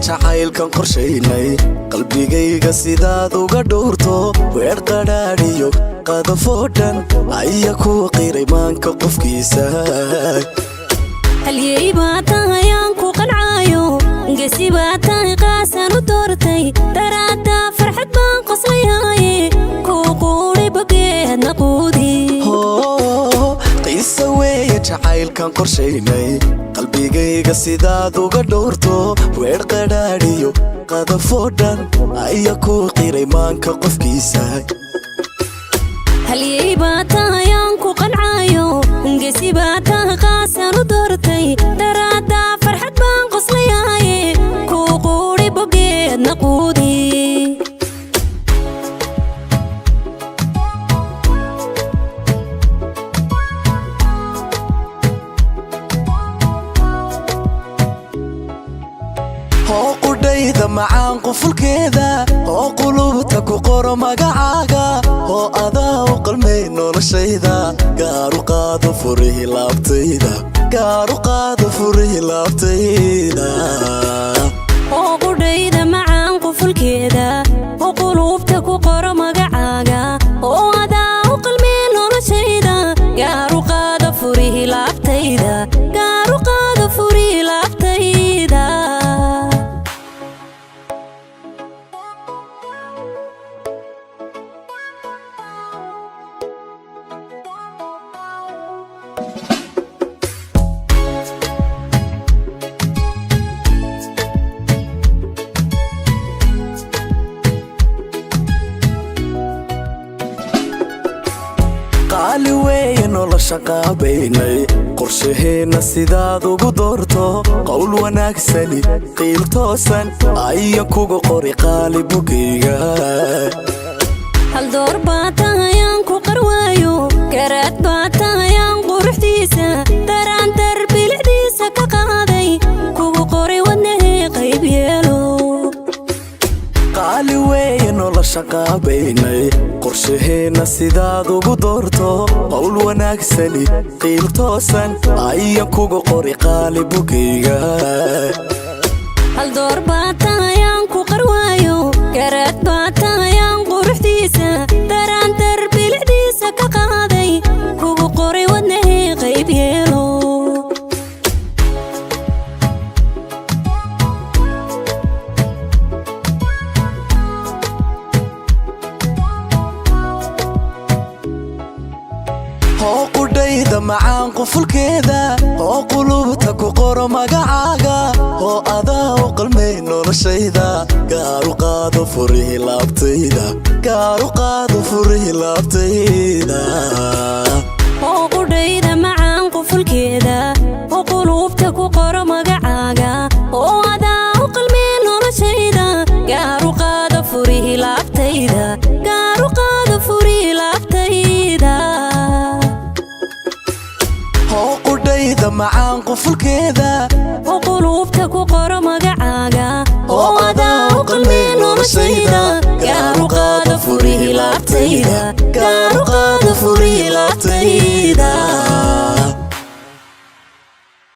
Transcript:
jacayl kan qorshaynay qalbigayga sidaad uga dhowrto weer qadhaadhiyo qadafoo dhan ayaa ku qiray maanka qofkiisa halyey baa tahay aan ku qancaayo gesi baa tahay qaasaan u doortay daraadda farxad baan qoslayaye kuu quudhi bogeedna quudi qiisa weeye jacayl kan qorshaynay qalbigayga sidaad uga dhowrto weer qadhaadhiyo qadafoo dhan ayaa ku qiray maanka qofkiisa halyey baa tahay aan ku qancaayo gesi baa tahay qaasaan u doortay daraadda farxad baan qoslayaye kuu quudhi bogeedna quudi qudhayda macaan qufulkeeda oo qulubta ku qoro magacaaga oo adaa u qalmay noloshayda gaaru qaado furihi laabtayda gaaru qaado furihi laabtayda oo qudhayda macaan qufulkeeda oo qulubta ku qoro magacaaga oo adaa u qalmay noloshayda gaaru qaado furihi laabtayda gaaru qaado furihi laabtayda qaali weeye nolosha qaabaynay qorshaheena sidaad ugu doorto qowl wanaagsani qiil toosan ayaa kuga qori qaali bugayga hal door baa tahay aan ku qarwaayo garaad baa tahay aan quruxdiisa daraan dar bilicdiisa ka qaaday kugu qoray wadnahee qayb yeelo qaali weeye nolosha qaabaynay qorshaheena sidaad ugu doorto qowl wanaagsani qiil toosan ayaa kuga qori qaali bugayga hal door baa tahay aan ku qarwaayo garaad baa tahay aan quruxdiisa daraan dar bilicdiisa ka qaaday kugu qoray wadnahee qayb yeelo qudhayda macaan qufulkeeda oo qulubta ku qoro magacaaga oo adaa u qalmay noloshayda gaaru qaado furihi laabtayda gaaru qaado furihi laabtayda oo qudhayda macaan qufulkeeda oo qulubta ku qoro magacaaga oo adaa u qalmay noloshayda gaaru qaado furihi laabtayda gaaru qaado furihi laabtayda qudhayda macaan qufulkeeda oo qulubta ku qoro magacaaga oo adaa u qalmay noloshayda gaaru qaado furihi laabtayda gaaru qaado furihi laabtayda